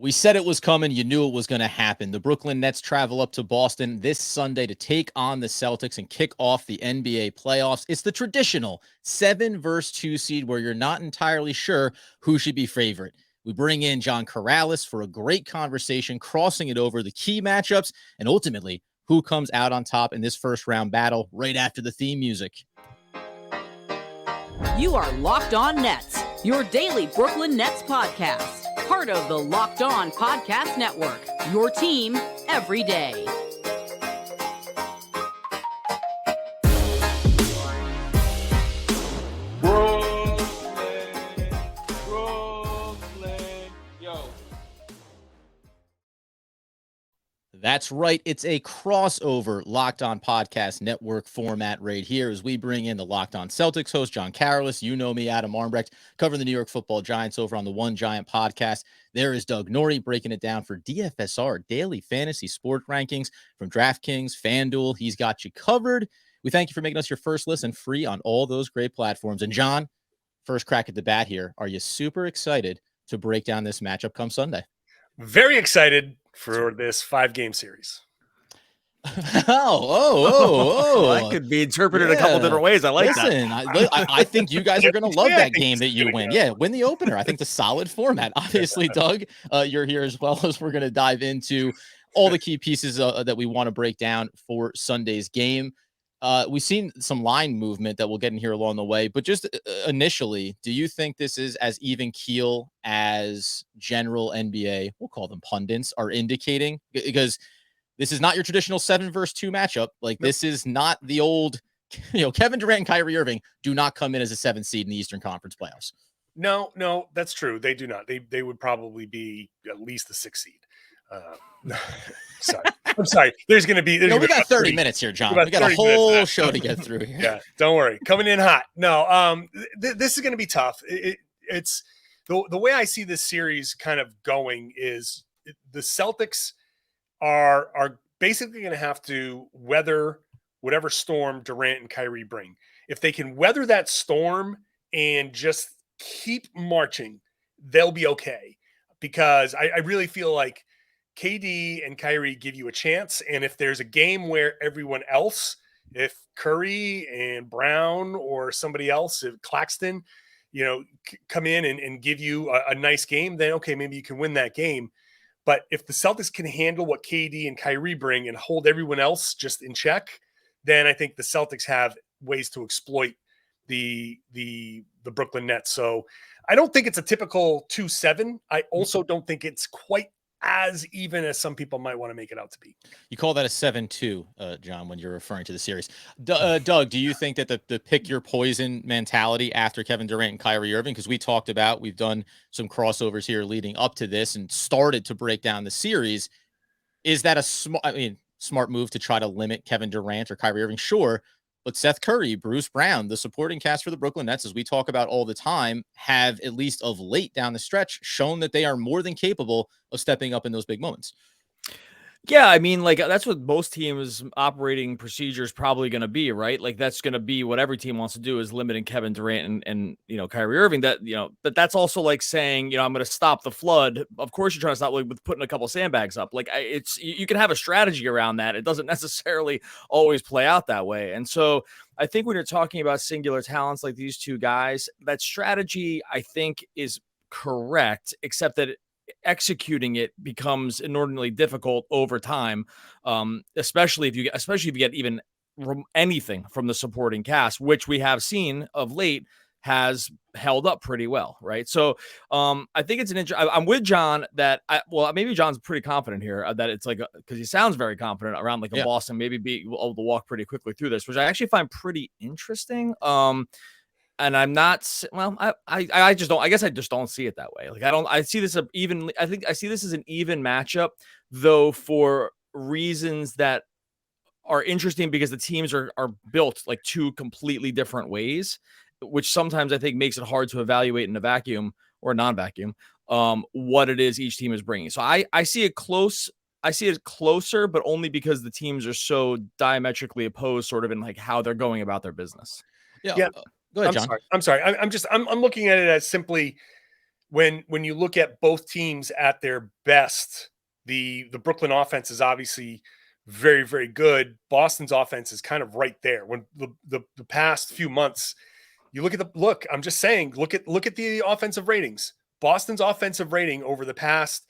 We said it was coming. You knew it was going to happen. The Brooklyn Nets travel up to Boston this Sunday to take on the Celtics and kick off the NBA playoffs. It's the traditional 7 versus 2 seed where you're not entirely sure who should be favorite. We bring in John Karalis for a great conversation, crossing it over the key matchups and ultimately who comes out on top in this first round battle right after the theme music. You are Locked On Nets, your daily Brooklyn Nets podcast. Part of the Locked On Podcast Network, your team every day. Brooklyn, yo. That's right. It's a crossover Locked On Podcast Network format right here as we bring in the Locked On Celtics host, John Karalis. You know me, Adam Armbrecht, covering the New York Football Giants over on the One Giant podcast. There is Doug Norrie breaking it down for DFSR, Daily Fantasy Sport Rankings from DraftKings, FanDuel. He's got you covered. We thank you for making us your first listen free on all those great platforms. And John, first crack at the bat here. Are you super excited to break down this matchup come Sunday? Very excited for this 5-game series. That could be interpreted a couple different ways. I like that. I think you guys are going to love that game that you win. Yeah, win the opener. I think the solid format. Obviously, Doug, you're here as well as we're going to dive into all the key pieces that we want to break down for Sunday's game. We've seen some line movement that we'll get in here along the way, but just initially, do you think this is as even keel as general NBA, we'll call them pundits, are indicating? Because this is not your traditional 7 versus 2 matchup. This is not the old, Kevin Durant and Kyrie Irving do not come in as a 7 seed in the Eastern Conference playoffs. No, that's true. They do not. They would probably be at least the 6 seed. I'm sorry. There's going to be. We got 30 minutes here, John. We got a whole show to get through here. Yeah, don't worry. Coming in hot. No, this is going to be tough. It's the way I see this series kind of going is the Celtics are basically going to have to weather whatever storm Durant and Kyrie bring. If they can weather that storm and just keep marching, they'll be okay. Because I really feel like KD and Kyrie give you a chance. And if there's a game where everyone else, if Curry and Brown or somebody else, if Claxton, come in and give you a nice game, then okay, maybe you can win that game. But if the Celtics can handle what KD and Kyrie bring and hold everyone else just in check, then I think the Celtics have ways to exploit the Brooklyn Nets. So I don't think it's a typical 2-7. I also don't think it's quite as even as some people might want to make it out to be. You call that a 7-2, John, when you're referring to the series. Doug, do you think that the pick your poison mentality after Kevin Durant and Kyrie Irving, because we've done some crossovers here leading up to this and started to break down the series, is that a smart move to try to limit Kevin Durant or Kyrie Irving? Sure. But Seth Curry, Bruce Brown, the supporting cast for the Brooklyn Nets, as we talk about all the time, have, at least of late down the stretch, shown that they are more than capable of stepping up in those big moments. Yeah, that's what most teams' operating procedure is probably going to be, right? That's going to be what every team wants to do, is limiting Kevin Durant and Kyrie Irving. But that's also like saying, I'm going to stop the flood. Of course, you're trying to stop with putting a couple sandbags up. You can have a strategy around that. It doesn't necessarily always play out that way. And so I think when you're talking about singular talents like these two guys, that strategy, I think, is correct, except that executing it becomes inordinately difficult over time, especially if you get even anything from the supporting cast, which we have seen of late has held up pretty well, right? So I think it's I'm with John that maybe John's pretty confident here that it's because he sounds very confident around a Boston maybe be able to walk pretty quickly through this, which I actually find pretty interesting. And I'm not, I just don't see it that way. I see this I see this as an even matchup, though, for reasons that are interesting because the teams are built like two completely different ways, which sometimes I think makes it hard to evaluate in a vacuum or non-vacuum, what it is each team is bringing. So I see it close. I see it closer, but only because the teams are so diametrically opposed sort of in how they're going about their business. Yeah. Go ahead, John. I'm sorry. I'm looking at it as simply when you look at both teams at their best, the Brooklyn offense is obviously very, very good. Boston's offense is kind of right there. When the past few months, you look at I'm just saying, look at the offensive ratings. Boston's offensive rating over the past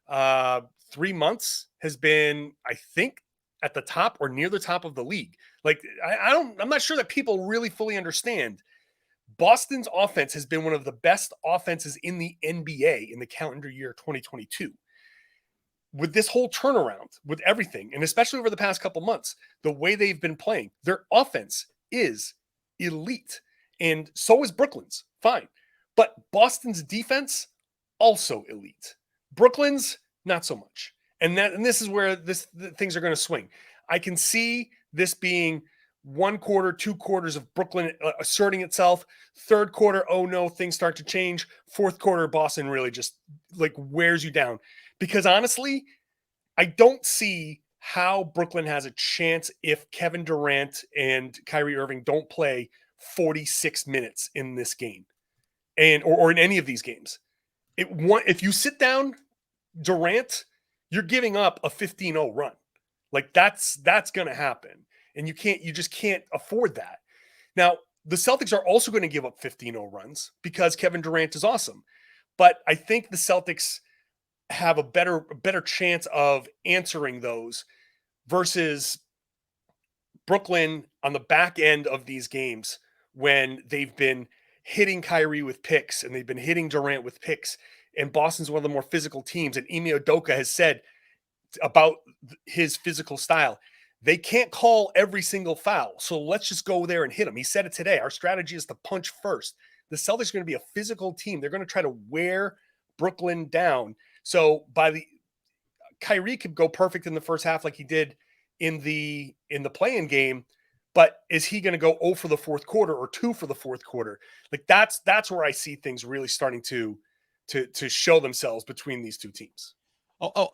3 months has been, I think, at the top or near the top of the league. Like, I'm not sure that people really fully understand. Boston's offense has been one of the best offenses in the NBA in the calendar year 2022. With this whole turnaround, with everything, and especially over the past couple months, the way they've been playing, their offense is elite. And so is Brooklyn's, fine. But Boston's defense, also elite. Brooklyn's, not so much. And this is where things are going to swing. I can see this being 1 quarter, 2 quarters of Brooklyn asserting itself. 3rd quarter, oh no, things start to change. 4th quarter, Boston really just like wears you down. Because honestly, I don't see how Brooklyn has a chance if Kevin Durant and Kyrie Irving don't play 46 minutes in this game or in any of these games. If you sit down Durant, you're giving up a 15-0 run. Like that's going to happen. And you just can't afford that. Now, the Celtics are also going to give up 15-0 runs because Kevin Durant is awesome. But I think the Celtics have a better chance of answering those versus Brooklyn on the back end of these games when they've been hitting Kyrie with picks and they've been hitting Durant with picks. And Boston's one of the more physical teams. And Ime Udoka has said about his physical style, they can't call every single foul. So let's just go there and hit them. He said it today. Our strategy is to punch first. The Celtics are going to be a physical team. They're going to try to wear Brooklyn down. So Kyrie could go perfect in the first half like he did in the play-in game, but is he going to go 0 for the 4th quarter or 2 for the 4th quarter? Like that's where I see things really starting to show themselves between these two teams.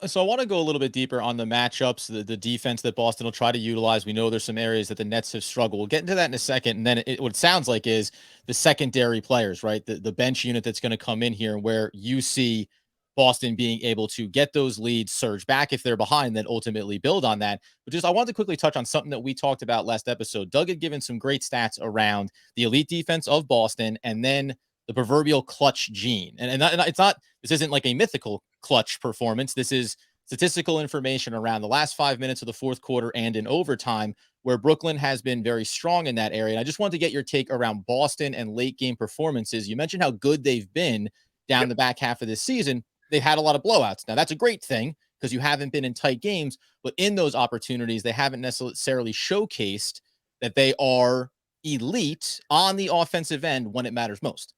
So I want to go a little bit deeper on the matchups, the defense that Boston will try to utilize. We know there's some areas that the Nets have struggled. We'll get into that in a second. And then what it sounds like is the secondary players, right? The bench unit that's going to come in here, where you see Boston being able to get those leads, surge back if they're behind, then ultimately build on that. But I wanted to quickly touch on something that we talked about last episode. Doug had given some great stats around the elite defense of Boston and then the proverbial clutch gene. And this isn't like a mythical clutch performance. This is statistical information around the last 5 minutes of the 4th quarter and in overtime, where Brooklyn has been very strong in that area. And I just wanted to get your take around Boston and late game performances. You mentioned how good they've been down the back half of this season. They've had a lot of blowouts. Now, that's a great thing because you haven't been in tight games, but in those opportunities, they haven't necessarily showcased that they are elite on the offensive end when it matters most.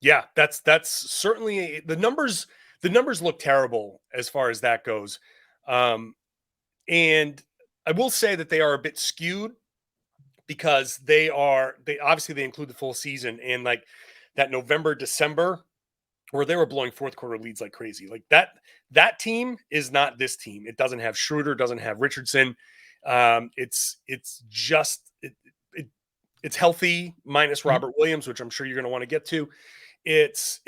Yeah, that's certainly the numbers look terrible as far as that goes. And I will say that they are a bit skewed because they obviously include the full season, and like that November, December, where they were blowing 4th quarter leads like crazy. Like that team is not this team. It doesn't have Schroeder, doesn't have Richardson. It's healthy minus Robert Williams, which I'm sure you're going to want to get to. It's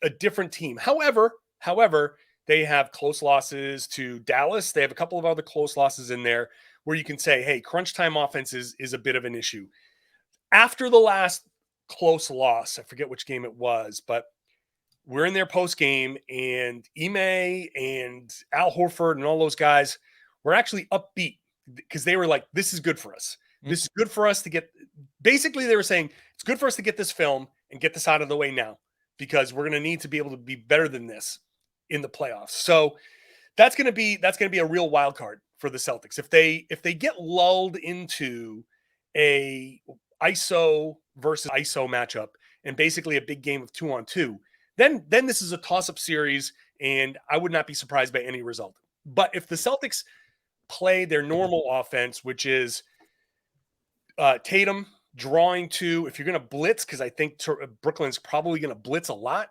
a different team. However, they have close losses to Dallas. They have a couple of other close losses in there where you can say, hey, crunch time offense is a bit of an issue. After the last close loss, I forget which game it was, but we're in their post game, and Ime and Al Horford and all those guys were actually upbeat because they were like, this is good for us. This is good for us to get. Basically, they were saying it's good for us to get this film and get this out of the way now because we're going to need to be able to be better than this in the playoffs. So that's going to be a real wild card for the Celtics. If they get lulled into a ISO versus ISO matchup and basically a big game of 2-on-2, then this is a toss-up series, and I would not be surprised by any result. But if the Celtics play their normal offense, which is Tatum drawing to, if you're going to blitz, because I think Brooklyn's probably going to blitz a lot,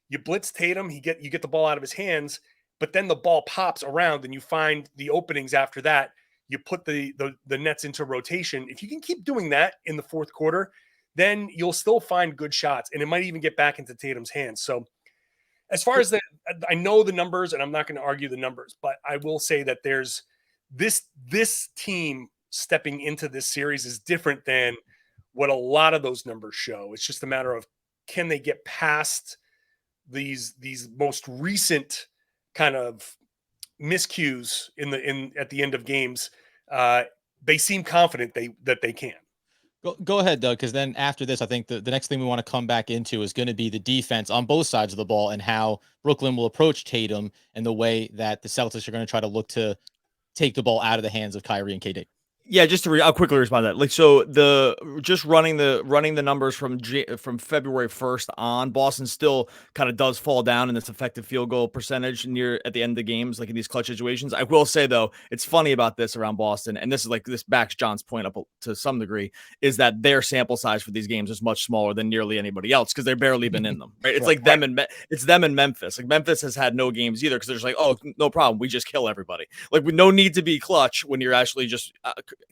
you blitz Tatum, you get the ball out of his hands, but then the ball pops around and you find the openings after that. You put the Nets into rotation. If you can keep doing that in the 4th quarter, then you'll still find good shots, and it might even get back into Tatum's hands. So As far as I know the numbers, and I'm not going to argue the numbers, but I will say that there's this team stepping into this series is different than what a lot of those numbers show. It's just a matter of, can they get past these most recent kind of miscues at the end of games? They seem confident that they can. Go ahead, Doug, because then after this, I think the next thing we want to come back into is going to be the defense on both sides of the ball and how Brooklyn will approach Tatum and the way that the Celtics are going to try to look to take the ball out of the hands of Kyrie and KD. Yeah, just I'll quickly respond to that. Like, so running the numbers from February 1st on, Boston still kind of does fall down in this effective field goal percentage near at the end of the games, like in these clutch situations. I will say though, it's funny about this around Boston, and this backs John's point up to some degree, is that their sample size for these games is much smaller than nearly anybody else because they've barely been in them. Right? It's like them and it's them and Memphis. Like Memphis has had no games either because they're just like, oh, no problem, we just kill everybody. Like we no need to be clutch when you're actually just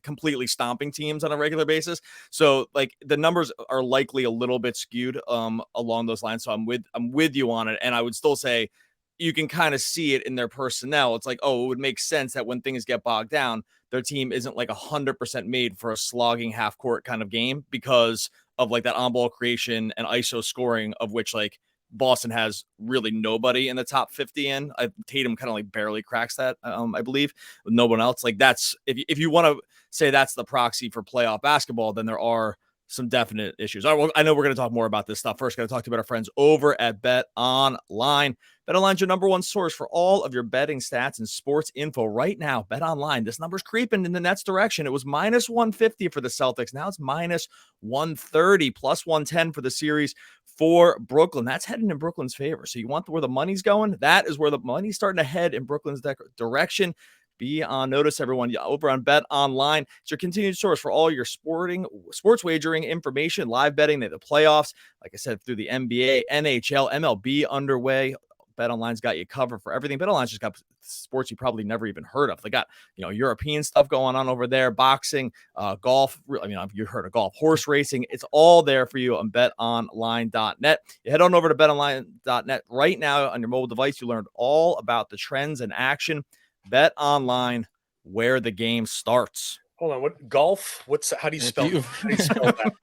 completely stomping teams on a regular basis. So like the numbers are likely a little bit skewed along those lines. So I'm with you on it. And I would still say you can kind of see it in their personnel. It's like, oh, it would make sense that when things get bogged down, their team isn't like 100% made for a slogging half court kind of game because of like that on ball creation and ISO scoring, of which like Boston has really nobody in the top 50 in. Tatum kind of like barely cracks that, I believe, with no one else. Like that's, if you want to say that's the proxy for playoff basketball, then there are some definite issues. I know we're going to talk more about this stuff. First, got to talk to about our friends over at Bet Online. Bet Online's your number one source for all of your betting stats and sports info right now. Bet Online, this number's creeping in the Nets direction. It was minus 150 for the Celtics. Now it's minus 130, plus 110 for the series for Brooklyn. That's heading in Brooklyn's favor. So you want where the money's going? That is where the money's starting to head in Brooklyn's direction. Be on notice, everyone, over on Bet Online. It's your continued source for all your sports wagering information, live betting, the playoffs. Like I said, through the NBA, NHL, MLB underway. Bet Online's got you covered for everything. Bet Online's just got sports you probably never even heard of. They got, European stuff going on over there, boxing, golf. I mean, you've heard of golf, horse racing. It's all there for you on betonline.net. You head on over to betonline.net right now on your mobile device. You learned all about the trends and action. Bet Online, where the game starts. Hold on, what golf? How do you spell that?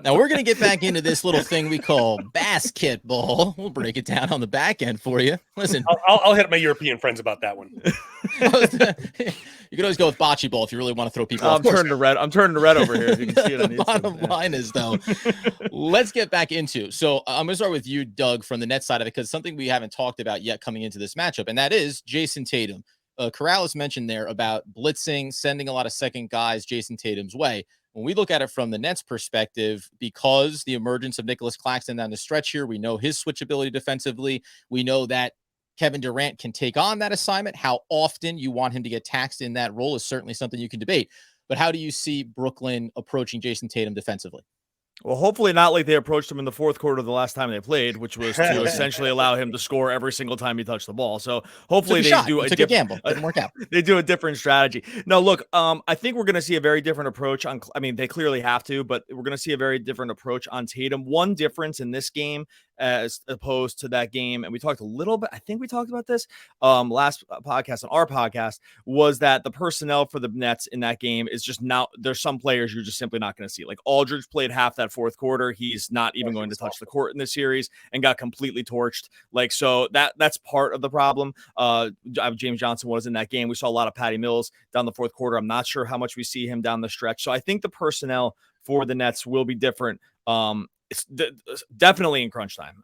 Now we're gonna get back into this little thing we call basketball. We'll break it down on the back end for you. Listen, I'll hit my European friends about that one. You can always go with bocce ball if you really want to throw people off. I'm turning to red over here. If you can see it on the bottom line is though, let's get back into. So I'm gonna start with you, Doug, from the net side of it, because something we haven't talked about yet coming into this matchup, and that is Jayson Tatum. Karalis mentioned there about blitzing, sending a lot of second guys Jayson Tatum's way. When we look at it from the Nets perspective, because the emergence of Nicholas Claxton down the stretch here, we know his switchability defensively. We know that Kevin Durant can take on that assignment. How often you want him to get taxed in that role is certainly something you can debate. But how do you see Brooklyn approaching Jayson Tatum defensively? Well, hopefully not like they approached him in the fourth quarter the last time they played, which was to essentially allow him to score every single time he touched the ball. So hopefully they do a gamble. Didn't work out. They do a different strategy. No, look, I think we're going to see a very different approach on. I mean, they clearly have to, but we're going to see a very different approach on Tatum. One difference in this game as opposed to that game, and we talked a little bit, I think we talked about this last podcast on our podcast, was that the personnel for the Nets in that game is just not, there's some players you're just simply not going to see. Like Aldridge played half that fourth quarter. He's not even going to touch the court in this series and got completely torched. Like, so that's part of the problem. James Johnson was in that game. We saw a lot of Patty Mills down the fourth quarter. I'm not sure how much we see him down the stretch. So I think the personnel for the Nets will be different. It's definitely in crunch time,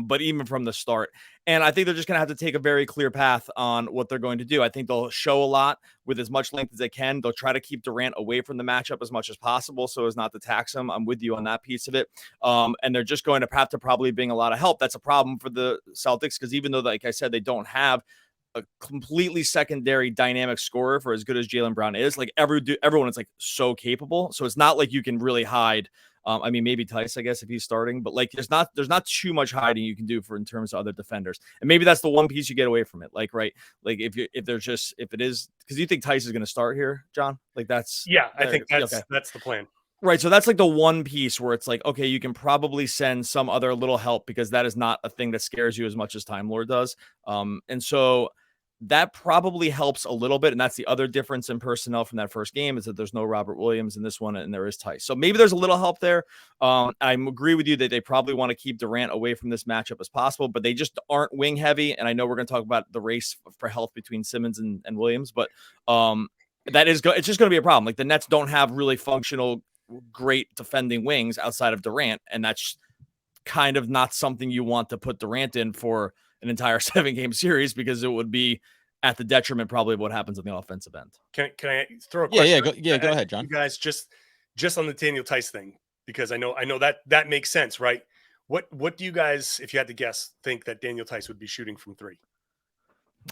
but even from the start. And I think they're just going to have to take a very clear path on what they're going to do. I think they'll show a lot with as much length as they can. They'll try to keep Durant away from the matchup as much as possible so as not to tax him. I'm with you on that piece of it. And they're just going to have to probably bring a lot of help. That's a problem for the Celtics because even though, like I said, they don't have a completely secondary dynamic scorer for as good as Jaylen Brown is, like everyone is like so capable. So it's not like you can really hide. I mean, maybe Tice, I guess, if he's starting, but like there's not too much hiding you can do for in terms of other defenders. And maybe that's the one piece you get away from it. Like, right. Like if it is, because you think Tice is going to start here, John, like that's, I think that's the plan. Right. So that's like the one piece where it's like, okay, you can probably send some other little help because that is not a thing that scares you as much as Time Lord does. And so that probably helps a little bit. And that's the other difference in personnel from that first game is that there's no Robert Williams in this one and there is Tice. So maybe there's a little help there. I agree with you that they probably want to keep Durant away from this matchup as possible, but they just aren't wing heavy. And I know we're going to talk about the race for health between Simmons and Williams, but that is it's just going to be a problem. Like the Nets don't have really functional, great defending wings outside of Durant, and that's kind of not something you want to put Durant in for an entire 7-game series because it would be at the detriment probably of what happens on the offensive end. Can I throw a question? Go ahead, John. You guys just on the Daniel Tice thing, because I know that makes sense, right? What do you guys, if you had to guess, think that Daniel Tice would be shooting from three?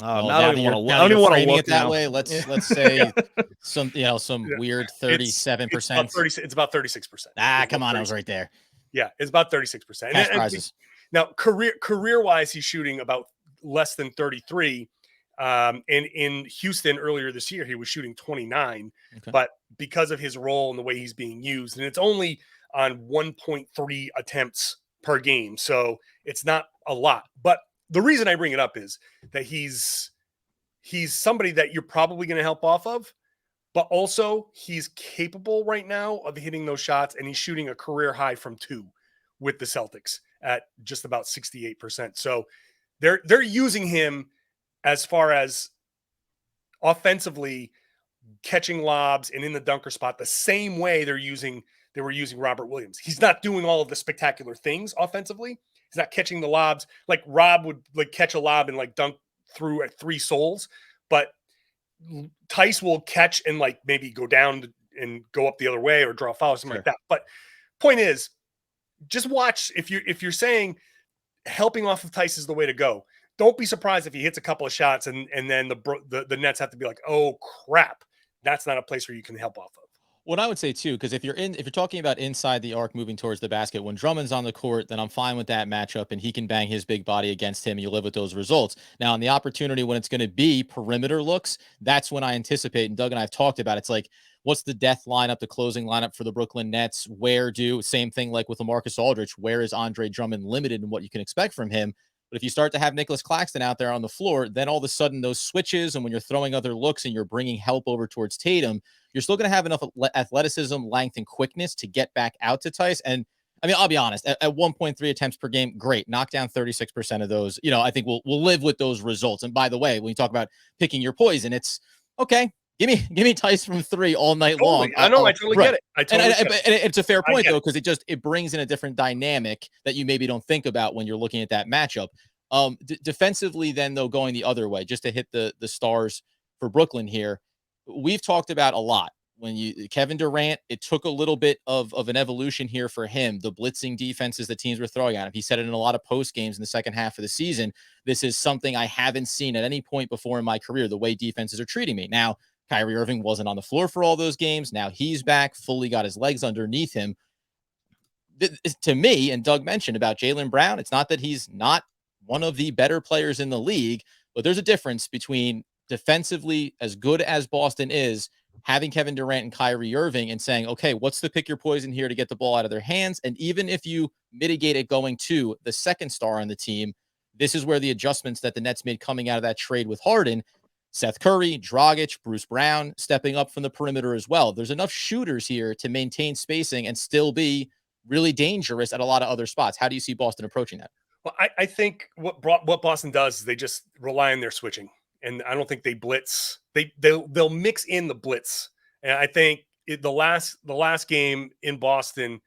I don't even want to look it that way. Let's say some weird 37%. It's about 36%. Come on, I was right there. Yeah, it's about 36%. Cash prizes. Now, career wise, he's shooting about less than 33. And in Houston earlier this year, he was shooting 29. Okay. But because of his role and the way he's being used, and it's only on 1.3 attempts per game, so it's not a lot. But the reason I bring it up is that he's somebody that you're probably going to help off of, but also he's capable right now of hitting those shots, and he's shooting a career high from 2 with the Celtics at just about 68%. So they're using him as far as offensively catching lobs and in the dunker spot the same way they were using Robert Williams. He's not doing all of the spectacular things offensively. He's not catching the lobs like Rob would like catch a lob and like dunk through at 3 soles, but Tice will catch and like maybe go down and go up the other way or draw a foul or something like that. But point is, just watch. If you're saying helping off of Tice is the way to go, don't be surprised if he hits a couple of shots and then the Nets have to be like, oh crap, that's not a place where you can help off of. What I would say too, because if you're talking about inside the arc moving towards the basket, when Drummond's on the court, then I'm fine with that matchup and he can bang his big body against him and you live with those results. Now on the opportunity when it's going to be perimeter looks, that's when I anticipate, and Doug and I have talked about, it's like, what's the death lineup, the closing lineup for the Brooklyn Nets? Same thing like with LaMarcus Aldridge, where is Andre Drummond limited in what you can expect from him? But if you start to have Nicholas Claxton out there on the floor, then all of a sudden those switches, and when you're throwing other looks and you're bringing help over towards Tatum, you're still going to have enough athleticism, length, and quickness to get back out to Tice. And I mean, I'll be honest, at 1.3 attempts per game, great. Knock down 36% of those. I think we'll live with those results. And by the way, when you talk about picking your poison, it's okay. Give me Tice from 3 all night long. I know. I totally get it. And it's a fair point though, because it brings in a different dynamic that you maybe don't think about when you're looking at that matchup. Defensively, then though, going the other way, just to hit the stars for Brooklyn here, we've talked about a lot. Kevin Durant, it took a little bit of an evolution here for him. The blitzing defenses that teams were throwing at him. He said it in a lot of post games in the second half of the season. This is something I haven't seen at any point before in my career, the way defenses are treating me. Now, Kyrie Irving wasn't on the floor for all those games. Now he's back, fully got his legs underneath him. To me, and Doug mentioned about Jaylen Brown, it's not that he's not one of the better players in the league, but there's a difference between defensively, as good as Boston is, having Kevin Durant and Kyrie Irving and saying, okay, what's the pick your poison here to get the ball out of their hands? And even if you mitigate it going to the second star on the team, this is where the adjustments that the Nets made coming out of that trade with Harden, Seth Curry, Dragic, Bruce Brown, stepping up from the perimeter as well. There's enough shooters here to maintain spacing and still be really dangerous at a lot of other spots. How do you see Boston approaching that? Well, I think what Boston does is they just rely on their switching, and I don't think they blitz. They'll mix in the blitz, and I think the last game in Boston,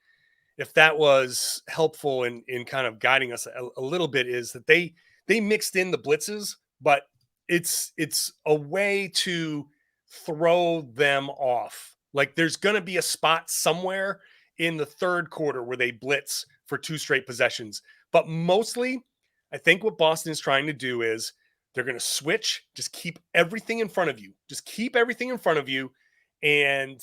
if that was helpful in kind of guiding us a little bit, is that they mixed in the blitzes, but it's a way to throw them off. Like there's going to be a spot somewhere in the third quarter where they blitz for 2 straight possessions. But mostly, I think what Boston is trying to do is they're going to switch, just keep everything in front of you. Just keep everything in front of you. And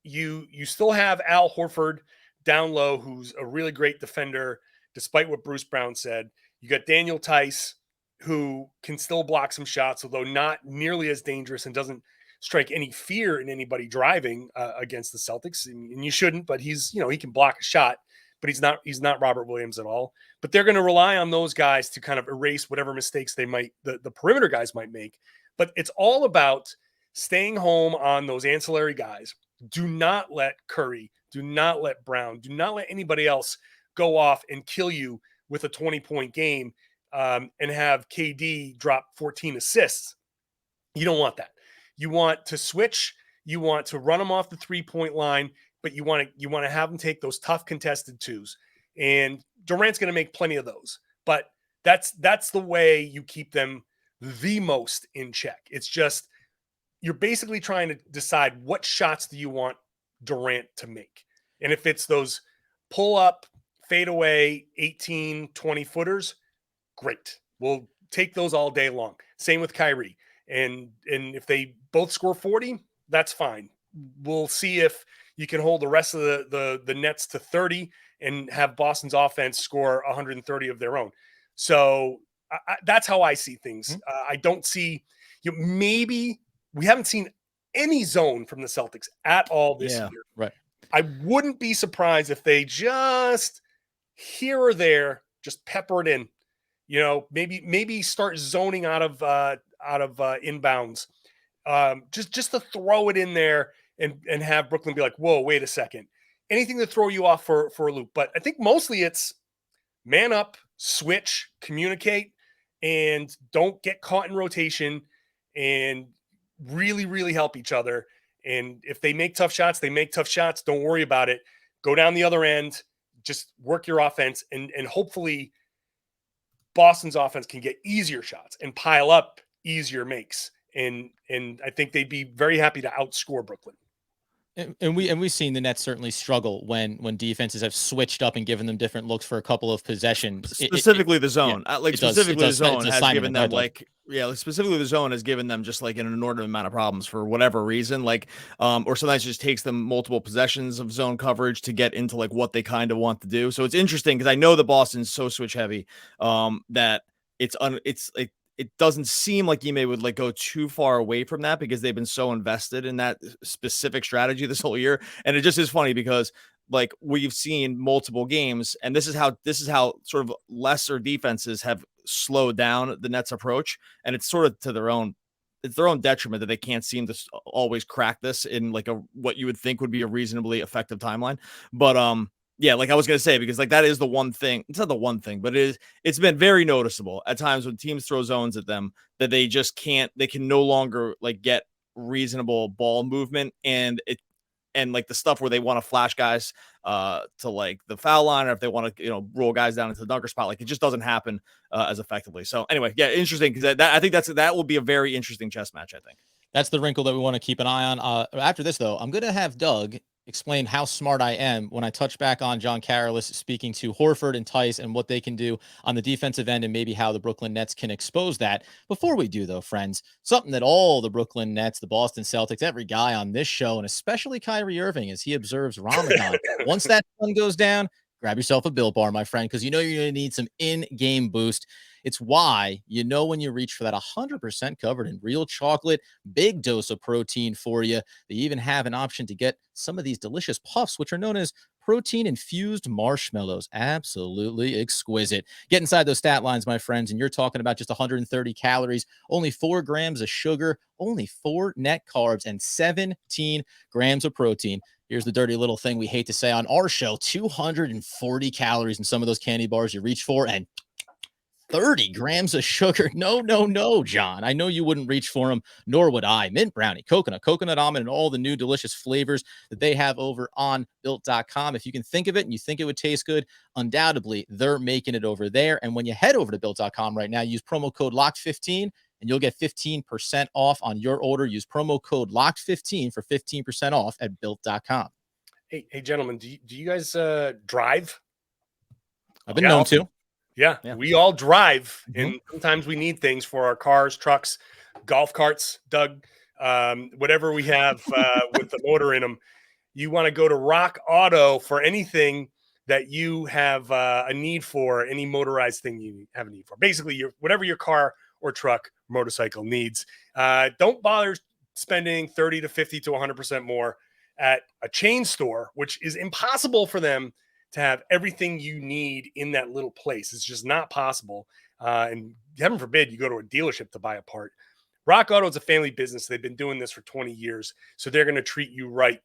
you still have Al Horford down low, who's a really great defender, despite what Bruce Brown said. You got Daniel Tice, who can still block some shots, although not nearly as dangerous and doesn't strike any fear in anybody driving against the Celtics, and you shouldn't. But he's, he can block a shot, but he's not Robert Williams at all. But they're going to rely on those guys to kind of erase whatever mistakes the perimeter guys might make. But it's all about staying home on those ancillary guys. Do not let Curry, do not let Brown, do not let anybody else go off and kill you with a 20-point game and have KD drop 14 assists. You don't want that. You want to switch. You want to run them off the 3-point line, but you want to have them take those tough contested twos. And Durant's going to make plenty of those. But that's the way you keep them the most in check. It's just you're basically trying to decide what shots do you want Durant to make. And if it's those pull up, fade away, 18, 20 footers, great. We'll take those all day long. Same with Kyrie. And if they both score 40, that's fine. We'll see if you can hold the rest of the Nets to 30 and have Boston's offense score 130 of their own. So that's how I see things. I don't see, maybe we haven't seen any zone from the Celtics at all this year. Right. I wouldn't be surprised if they just here or there just pepper it in. Maybe start zoning out of inbounds, just to throw it in there and have Brooklyn be like, whoa, wait a second. Anything to throw you off for a loop. But I think mostly it's man up, switch, communicate, and don't get caught in rotation and really, really help each other. And if they make tough shots, they make tough shots. Don't worry about it. Go down the other end, just work your offense, and hopefully Boston's offense can get easier shots and pile up easier makes. And I think they'd be very happy to outscore Brooklyn. And we've seen the Nets certainly struggle when defenses have switched up and given them different looks for a couple of possessions. Specifically the zone. Specifically the zone has given them specifically the zone has given them just like an inordinate amount of problems for whatever reason. Or sometimes it just takes them multiple possessions of zone coverage to get into like what they kind of want to do. So it's interesting because I know that Boston's so switch heavy that it doesn't seem like Ime would like go too far away from that because they've been so invested in that specific strategy this whole year. And it just is funny because like we've seen multiple games, and this is how sort of lesser defenses have slowed down the Nets approach. And it's sort of to their own detriment that they can't seem to always crack this in like what you would think would be a reasonably effective timeline. But, yeah, like I was going to say, because like that is the one thing. It's not the one thing, but it's been very noticeable at times when teams throw zones at them that they can no longer like get reasonable ball movement and like the stuff where they want to flash guys to like the foul line, or if they want to, roll guys down into the dunker spot, like it just doesn't happen as effectively. So anyway, yeah, interesting because I think that will be a very interesting chess match. I think that's the wrinkle that we want to keep an eye on. After this, though, I'm going to have Doug explain how smart I am when I touch back on John Karalis speaking to Horford and Tice and what they can do on the defensive end and maybe how the Brooklyn Nets can expose that. Before we do, though, friends, something that all the Brooklyn Nets, the Boston Celtics, every guy on this show, and especially Kyrie Irving as he observes Ramadan, once that sun goes down, grab yourself a Built Bar, my friend, because you're going to need some in-game boost. It's why when you reach for that 100% covered in real chocolate, big dose of protein for you. They even have an option to get some of these delicious puffs, which are known as protein-infused marshmallows. Absolutely exquisite. Get inside those stat lines, my friends, and you're talking about just 130 calories, only 4 grams of sugar, only 4 net carbs, and 17 grams of protein. Here's the dirty little thing we hate to say on our show, 240 calories in some of those candy bars you reach for, and 30 grams of sugar. No, John. I know you wouldn't reach for them, nor would I. Mint brownie, coconut almond, and all the new delicious flavors that they have over on Built.com. If you can think of it and you think it would taste good, undoubtedly, they're making it over there. And when you head over to Built.com right now, use promo code LOCKED15 and you'll get 15% off on your order. Use promo code LOCKED15 for 15% off at Built.com. Hey, gentlemen, do you guys drive? I've been known to. Yeah, we all drive, and sometimes we need things for our cars, trucks, golf carts, Doug, whatever we have with the motor in them. You want to go to Rock Auto for anything that you have a need for, any motorized thing you have a need for. Basically, whatever your car or truck, motorcycle needs. Don't bother spending 30 to 50 to 100% more at a chain store, which is impossible for them to have everything you need in that little place. It's just not possible. And heaven forbid you go to a dealership to buy a part. Rock Auto is a family business. They've been doing this for 20 years, so they're going to treat you right.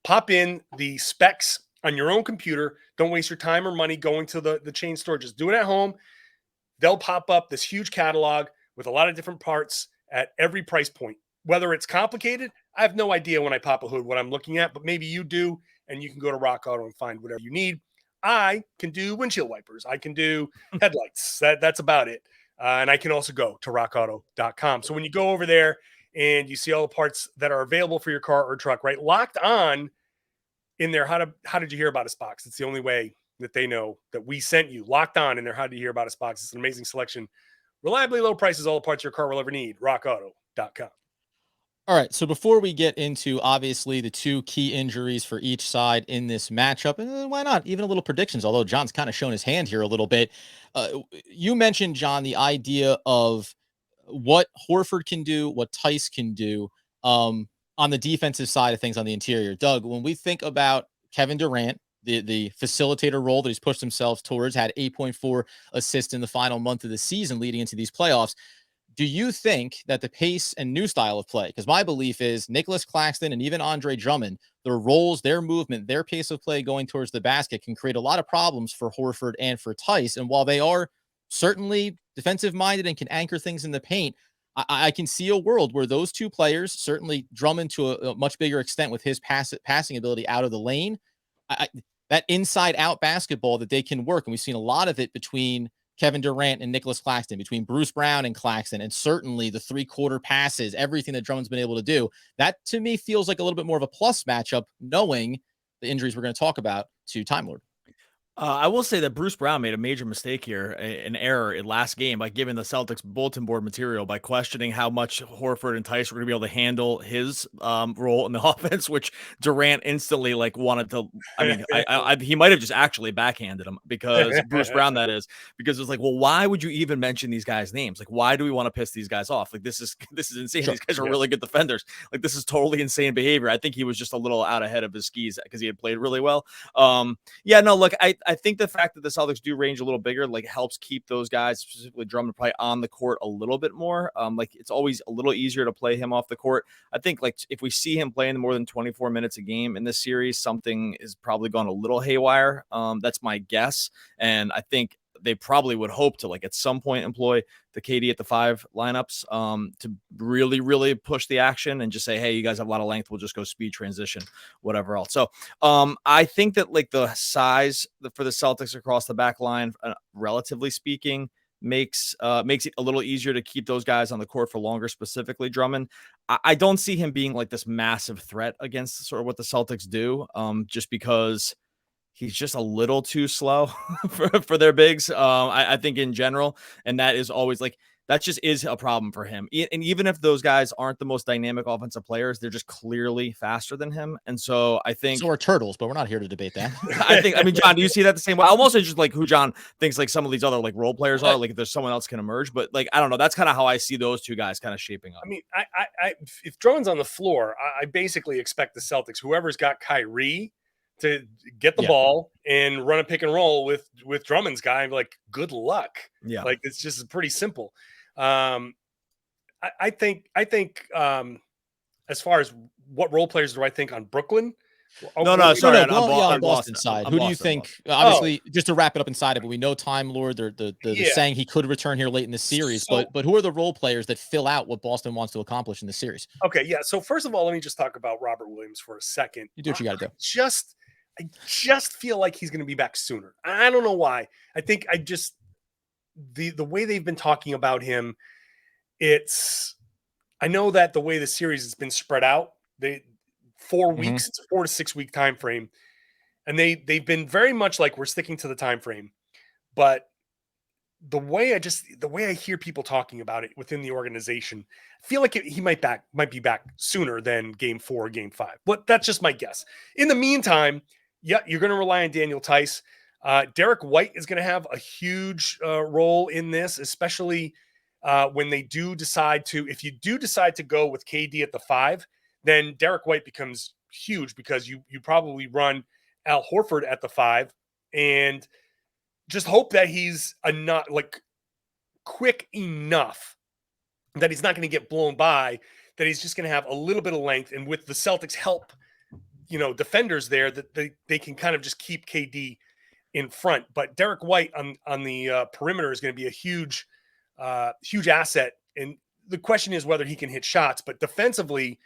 Pop in the specs on your own computer. Don't waste your time or money going to the chain store. Just do it at home. They'll pop up this huge catalog with a lot of different parts at every price point. Whether it's complicated, I have no idea when I pop a hood what I'm looking at, but maybe you do, and you can go to Rock Auto and find whatever you need. I can do windshield wipers. I can do headlights. That's about it. And I can also go to rockauto.com. So when you go over there and you see all the parts that are available for your car or truck, right? Locked On in there. How did you hear about us box? It's the only way that they know that we sent you. Locked On in there. How did you hear about us box? It's an amazing selection. Reliably low prices, all the parts your car will ever need. rockauto.com. All right, so before we get into, obviously, the two key injuries for each side in this matchup, and why not even a little predictions, although John's kind of shown his hand here a little bit. You mentioned, John, the idea of what Horford can do, what Tice can do on the defensive side of things on the interior. Doug, when we think about Kevin Durant, the facilitator role that he's pushed himself towards, had 8.4 assists in the final month of the season leading into these playoffs. Do you think that the pace and new style of play, because my belief is Nicholas Claxton and even Andre Drummond, their roles, their movement, their pace of play going towards the basket can create a lot of problems for Horford and for Tice. And while they are certainly defensive minded and can anchor things in the paint, I can see a world where those two players, certainly Drummond to a much bigger extent with his passing ability out of the lane, that inside out basketball that they can work. And we've seen a lot of it between Kevin Durant and Nicholas Claxton, between Bruce Brown and Claxton, and certainly the 3-quarter passes, everything that Drummond's been able to do. That to me feels like a little bit more of a plus matchup, knowing the injuries we're going to talk about to Time Lord. I will say that Bruce Brown made a major mistake here, an error in last game by giving the Celtics bulletin board material by questioning how much Horford and Tice were going to be able to handle his role in the offense, which Durant instantly wanted to. I mean, he might have just actually backhanded him because Bruce Brown, that is, because it's well, why would you even mention these guys' names? Why do we want to piss these guys off? This is insane. Sure. These guys are really good defenders. This is totally insane behavior. I think he was just a little out ahead of his skis because he had played really well. Look, I think the fact that the Celtics do range a little bigger, helps keep those guys, specifically Drummond, probably on the court a little bit more. It's always a little easier to play him off the court. I think if we see him playing more than 24 minutes a game in this series, something is probably gone a little haywire. That's my guess. And I think they probably would hope to at some point employ the KD at the 5 lineups to really, really push the action and just say, hey, you guys have a lot of length. We'll just go speed transition, whatever else. So I think that the size for the Celtics across the back line, relatively speaking, makes it a little easier to keep those guys on the court for longer, specifically Drummond. I don't see him being this massive threat against sort of what the Celtics do, just because he's just a little too slow for their bigs, I think, in general. And that is always that just is a problem for him. And even if those guys aren't the most dynamic offensive players, they're just clearly faster than him. And so I think so are turtles, but we're not here to debate that. I mean, John, do you see that the same way? I'm also just who John thinks some of these other role players are, if there's someone else can emerge, but I don't know. That's kind of how I see those two guys kind of shaping up. I mean, I if Drummond's on the floor, I basically expect the Celtics, whoever's got Kyrie, to get the ball and run a pick and roll with Drummond's guy. I'm good luck. Yeah. It's just pretty simple. I think as far as what role players do I think on Brooklyn? Sorry, on Boston side. Who do you think? Obviously, just to wrap it up inside it, but we know Time Lord, they're saying he could return here late in the series. But who are the role players that fill out what Boston wants to accomplish in the series? Okay, yeah. So first of all, let me just talk about Robert Williams for a second. You do what you got to do. I just feel like he's going to be back sooner. I don't know why. I think the way they've been talking about him, I know that the way the series has been spread out, 4 weeks, it's a 4 to 6 week time frame. And they've been very much we're sticking to the time frame. But the way I hear people talking about it within the organization, I feel like he might be back sooner than game 4 or game 5. But that's just my guess. In the meantime, you're going to rely on Daniel Tice. Derek White is going to have a huge role in this, especially when they do decide to, if you do decide to go with KD at the 5, then Derek White becomes huge because you probably run Al Horford at the 5 and just hope that he's not like quick enough that he's not going to get blown by, that he's just going to have a little bit of length. And with the Celtics help, defenders there, that they can kind of just keep KD in front. But Derek White on the perimeter is going to be a huge asset. And the question is whether he can hit shots, but defensively,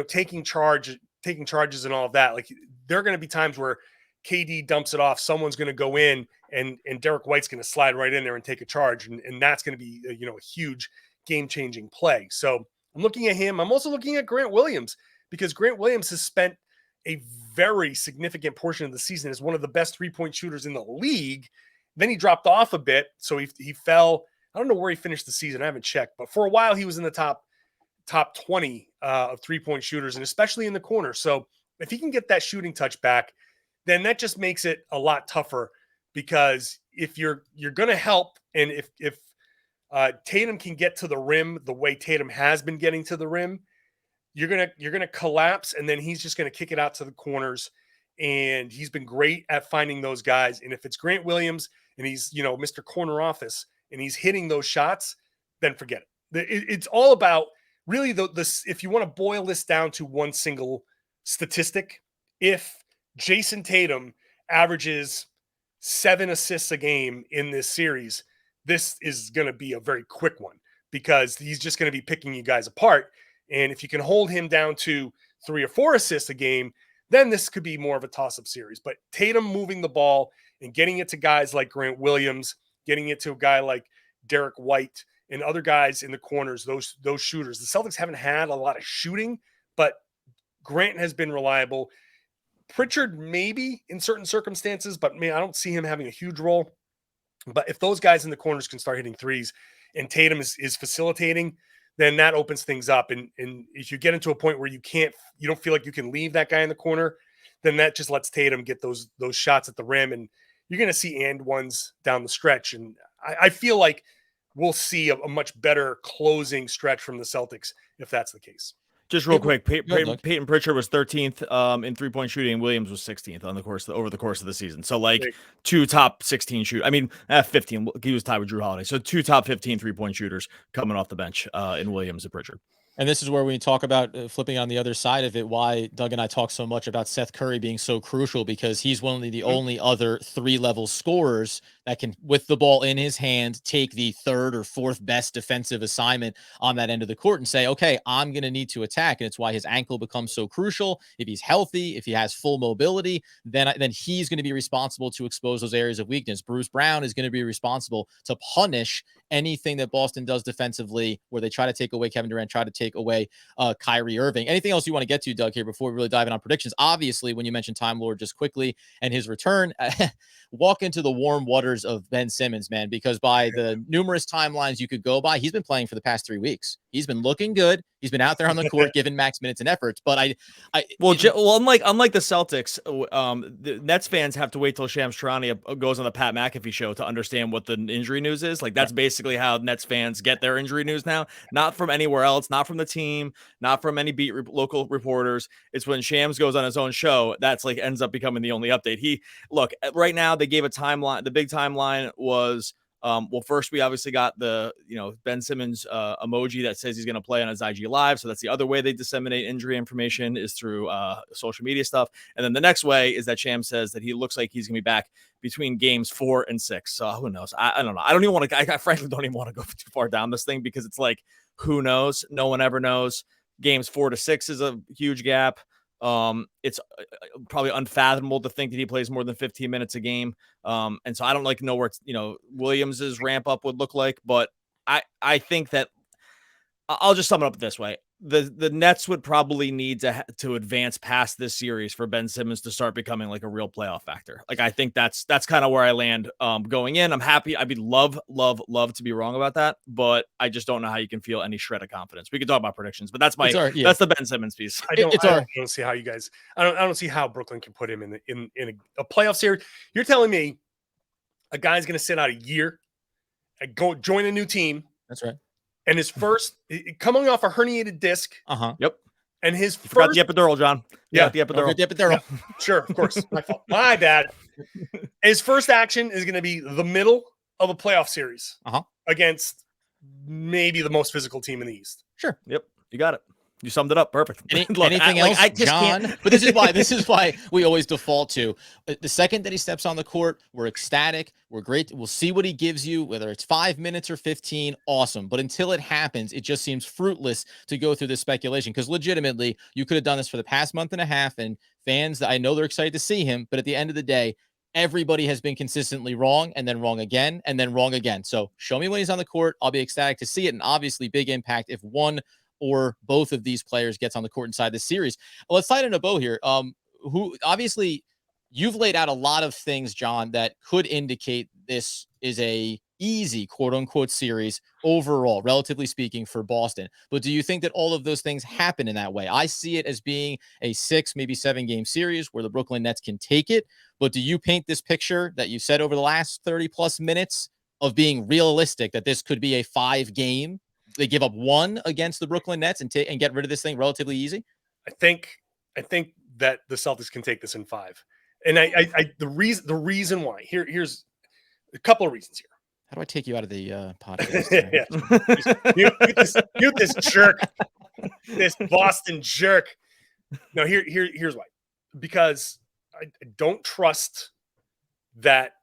taking charges and all of that, like there are going to be times where KD dumps it off, someone's going to go in and Derek White's going to slide right in there and take a charge. And that's going to be, a huge game-changing play. So I'm looking at him. I'm also looking at Grant Williams, because Grant Williams has spent a very significant portion of the season as one of the best 3-point shooters in the league. Then he dropped off a bit. So he fell. I don't know where he finished the season. I haven't checked, but for a while he was in the top 20 of 3-point shooters, and especially in the corner. So if he can get that shooting touch back, then that just makes it a lot tougher, because if you're going to help, and if Tatum can get to the rim the way Tatum has been getting to the rim, you're gonna collapse, and then he's just gonna kick it out to the corners. And he's been great at finding those guys. And if it's Grant Williams and he's Mr. Corner Office and he's hitting those shots, then forget it. It's all about really if you want to boil this down to one single statistic, if Jayson Tatum averages 7 assists a game in this series, this is going to be a very quick one, because he's just going to be picking you guys apart. And if you can hold him down to 3 or 4 assists a game, then this could be more of a toss-up series. But Tatum moving the ball and getting it to guys like Grant Williams, getting it to a guy like Derek White and other guys in the corners, those shooters. The Celtics haven't had a lot of shooting, but Grant has been reliable. Pritchard maybe in certain circumstances, but I don't see him having a huge role. But if those guys in the corners can start hitting threes and Tatum is facilitating, then that opens things up. And if you get into a point where you don't feel like you can leave that guy in the corner, then that just lets Tatum get those shots at the rim, and you're going to see and ones down the stretch. And I feel like we'll see a much better closing stretch from the Celtics if that's the case. Just real quick, Peyton Pritchard was 13th in 3-point shooting, and Williams was 16th over the course of the season. So two top 16 shooters. I mean, 15. He was tied with Drew Holiday. So 2 top 15 3-point shooters coming off the bench in Williams and Pritchard. And this is where we talk about flipping on the other side of it, why Doug and I talk so much about Seth Curry being so crucial, because he's one of the only other 3-level scorers that can, with the ball in his hand, take the 3rd or 4th best defensive assignment on that end of the court and say, okay, I'm going to need to attack. And it's why his ankle becomes so crucial. If he's healthy, if he has full mobility, then he's going to be responsible to expose those areas of weakness. Bruce Brown is going to be responsible to punish anything that Boston does defensively, where they try to take away Kevin Durant, try to take away Kyrie Irving. Anything else you want to get to, Doug, here before we really dive in on predictions? Obviously, when you mentioned Time Lord just quickly and his return, walk into the warm waters of Ben Simmons, man, because by the numerous timelines you could go by, he's been playing for the past 3 weeks. He's been looking good. He's been out there on the court, giving max minutes and efforts. But unlike the Celtics, the Nets fans have to wait till Shams Charania goes on the Pat McAfee show to understand what the injury news is. Like, that's basically how Nets fans get their injury news now. Not from anywhere else, not from the team, not from any local reporters. It's when Shams goes on his own show that's ends up becoming the only update. Right now they gave a timeline. The big timeline was. First we obviously got the, Ben Simmons emoji that says he's going to play on his IG Live. So that's the other way they disseminate injury information, is through social media stuff. And then the next way is that Shams says that he looks like he's going to be back between games 4 and 6. So who knows? I don't know. I frankly don't even want to go too far down this thing, because it's like, who knows? No one ever knows. Games 4 to 6 is a huge gap. It's probably unfathomable to think that he plays more than 15 minutes a game. And so I don't know where Williams's ramp up would look like, but I think that I'll just sum it up this way. The Nets would probably need to advance past this series for Ben Simmons to start becoming like a real playoff factor. Like, I think that's kind of where I land going in. I'm happy. I'd love to be wrong about that, but I just don't know how you can feel any shred of confidence. We could talk about predictions, but that's that's the Ben Simmons piece. I don't see how you guys. I don't see how Brooklyn can put him in a playoff series. You're telling me a guy's going to sit out a year, go join a new team. That's right. and his first coming off a herniated disc. Yep. And his you forgot the epidural, John. Yeah, the epidural. Yeah, sure, of course. My fault. My bad. His first action is going to be the middle of a playoff series against maybe the most physical team in the East. Sure. Yep. You got it. You summed it up perfect. Anything else, John? But this is why we always default to the second that he steps on the court, we're ecstatic, we're great. We'll see what he gives you, whether it's 5 minutes or 15, awesome. But until it happens, it just seems fruitless to go through this speculation because legitimately, you could have done this for the past month and a half, and fans, I know they're excited to see him, but at the end of the day, everybody has been consistently wrong and then wrong again and then wrong again. So show me when he's on the court. I'll be ecstatic to see it, and obviously big impact if one or both of these players gets on the court inside this series. Let's tie it in a bow here. Who obviously you've laid out a lot of things, John, that could indicate this is a easy quote unquote series overall, relatively speaking, for Boston. But do you think that all of those things happen in that way? I see it as being a 6, maybe 7 game series where the Brooklyn Nets can take it. But do you paint this picture that you said over the last 30 plus minutes of being realistic that this could be a 5 game? They give up 1 against the Brooklyn Nets and get rid of this thing relatively easy? I think that the Celtics can take this in 5. And the reason why here's a couple of reasons here. How do I take you out of the podcast? mute this jerk, this Boston jerk. No, here's why. Because I don't trust that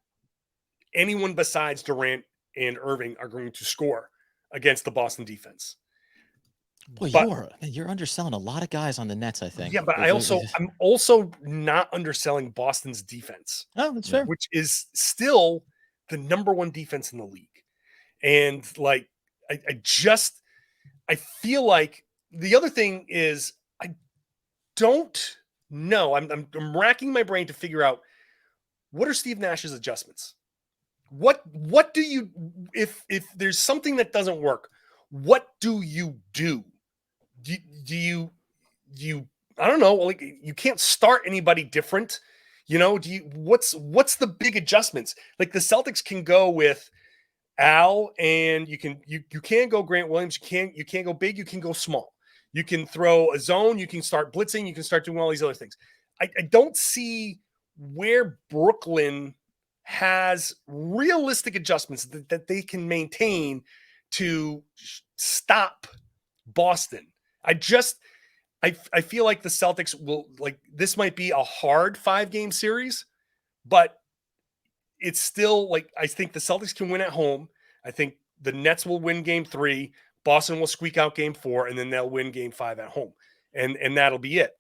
anyone besides Durant and Irving are going to score against the Boston defense. Boy, you're underselling a lot of guys on the Nets, I think. Yeah, but I'm also not underselling Boston's defense. Oh, that's fair. Which is still the number 1 defense in the league. And like I feel like the other thing is I don't know. I'm racking my brain to figure out what are Steve Nash's adjustments? What do you, if there's something that doesn't work, what do you do? Do you I don't know, like you can't start anybody different, what's the big adjustments? Like the Celtics can go with Al, and you can go Grant Williams, you can't go big, you can go small. You can throw a zone, you can start blitzing, you can start doing all these other things. I don't see where Brooklyn has realistic adjustments that they can maintain to stop Boston. I feel like the Celtics will, like, this might be a hard 5 game series, but it's still like, I think the Celtics can win at home. I think the Nets will win game 3, Boston will squeak out game 4, and then they'll win game 5 at home. And that'll be it.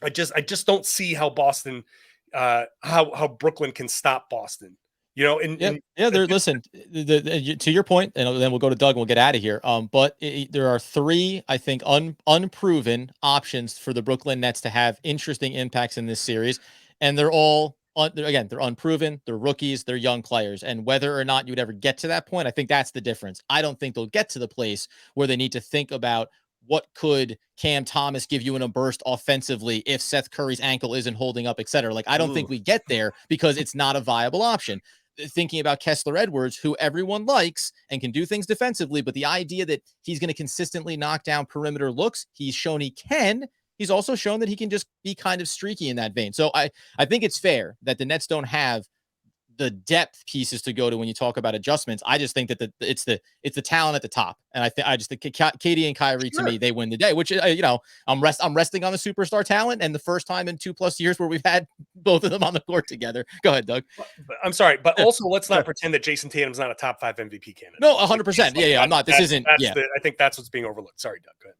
I just don't see how Boston, how Brooklyn can stop Boston. Listen, to your point, and then we'll go to Doug and we'll get out of here. But there are 3, I think, unproven options for the Brooklyn Nets to have interesting impacts in this series. And they're all, they're unproven, they're rookies, they're young players. And whether or not you would ever get to that point, I think that's the difference. I don't think they'll get to the place where they need to think about what could Cam Thomas give you in a burst offensively if Seth Curry's ankle isn't holding up, et cetera. Like, I don't think we get there because it's not a viable option. Thinking about Kessler Edwards, who everyone likes and can do things defensively, but the idea that he's going to consistently knock down perimeter looks, he's shown he can. He's also shown that he can just be kind of streaky in that vein. So I think it's fair that the Nets don't have the depth pieces to go to when you talk about adjustments. I just think that it's the talent at the top, and I just think Katie and Kyrie, to me, they win the day. Which I'm resting on the superstar talent, and the first time in 2+ years where we've had both of them on the court together. Go ahead, Doug. I'm sorry, but also let's not pretend that Jayson Tatum's not a top 5 MVP candidate. No, 100%. Yeah, I'm not. This isn't. Yeah, I think that's what's being overlooked. Sorry, Doug. Go ahead.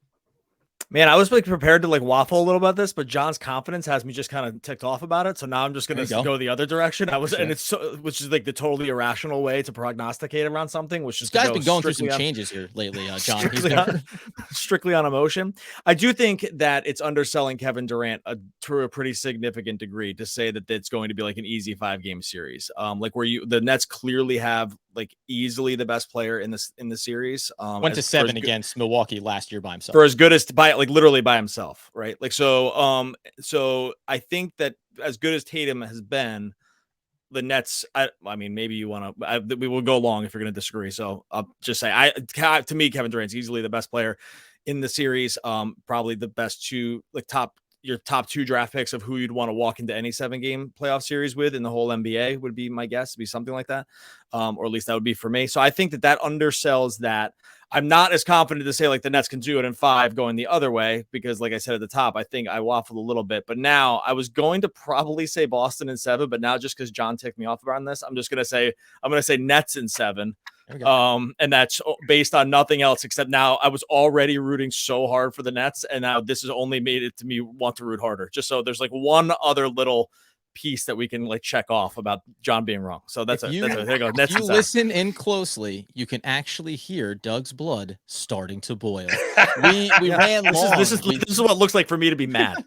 Man, I was prepared to waffle a little about this, but John's confidence has me just kind of ticked off about it. So now I'm just going to go the other direction. And it's which is like the totally irrational way to prognosticate around something, which is this guy's been going through some changes here lately, John. Strictly on emotion. I do think that it's underselling Kevin Durant to a pretty significant degree to say that it's going to be like an easy 5 game series. Like where the Nets clearly have like easily the best player in the series. Went to 7 against Milwaukee last year by himself. For as good as literally by himself, right? Like so I think that as good as Tatum has been, the Nets, I mean, maybe you want to, we will go long if you're going to disagree. So I'll just say, to me, Kevin Durant's easily the best player in the series. Probably the best your top 2 draft picks of who you'd want to walk into any 7-game playoff series with in the whole NBA would be my guess, to be something like that. Or at least that would be for me. So I think that undersells that. I'm not as confident to say like the Nets can do it in 5 going the other way, because like I said at the top, I think I waffled a little bit, but now I was going to probably say Boston in 7, but now just because John ticked me off around this, I'm going to say Nets in 7. And that's based on nothing else except now I was already rooting so hard for the Nets, and now this has only made it to me want to root harder. Just so there's like one other little piece that we can like check off about John being wrong. So there you go. If you listen in closely, you can actually hear Doug's blood starting to boil. We ran long. This is what it looks like for me to be mad.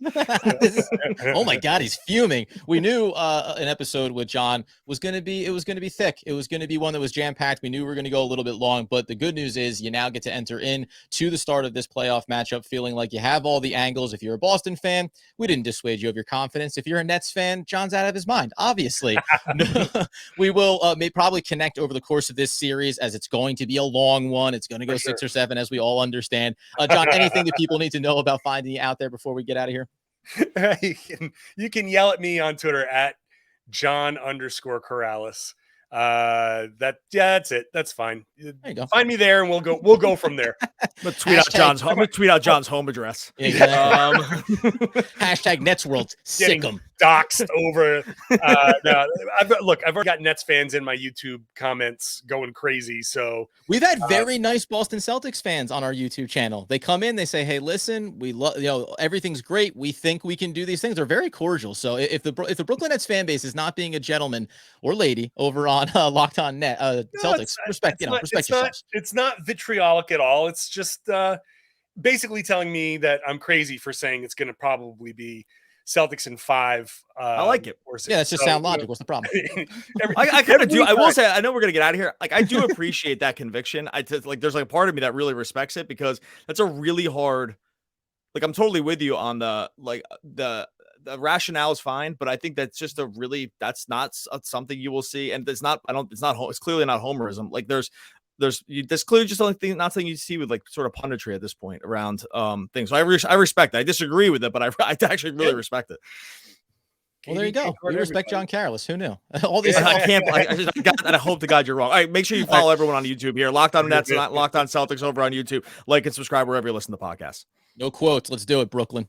Oh my God, he's fuming. We knew an episode with John was going to be thick. It was going to be one that was jam packed. We knew we were going to go a little bit long, but the good news is you now get to enter in to the start of this playoff matchup feeling like you have all the angles. If you're a Boston fan, we didn't dissuade you of your confidence. If you're a Nets fan, John's out of his mind, obviously. We will probably connect over the course of this series, as it's going to be a long one. It's going to go 6 or 7, as we all understand. John, anything that people need to know about finding you out there before we get out of here? You can yell at me on Twitter at John_Karalis. That's it. That's fine. There you go. Find me there, and we'll go from there. Let's tweet out John's home address. Exactly. Hashtag Nets World. Sick 'em. Doxed over. No, I've already got Nets fans in my YouTube comments going crazy. So we've had very nice Boston Celtics fans on our YouTube channel. They come in, they say, "Hey, listen, we love, everything's great. We think we can do these things." They're very cordial. So if the Brooklyn Nets fan base is not being a gentleman or lady over on Locked On Net Celtics, respect yourselves. It's not vitriolic at all. It's just basically telling me that I'm crazy for saying it's going to probably be Celtics in 5. I like it. Or 6. Yeah, that's just sound logic. What's the problem? I kind of do. I will say, I know we're gonna get out of here. Like, I do appreciate that conviction. There's like a part of me that really respects it, because that's a really hard. Like, I'm totally with you on the rationale is fine, but I think that's just that's not something you will see, and it's clearly not homerism. Like, there's clearly just not something you see with like sort of punditry at this point around things. So I respect that. I disagree with it, but I actually really respect it. Well, there you go. We respect John Karalis. Who knew? All these. I hope to God you're wrong. All right, make sure you follow everyone on YouTube here. Locked On Nets, Locked On Celtics over on YouTube. Like and subscribe wherever you listen to podcasts. No quotes. Let's do it, Brooklyn.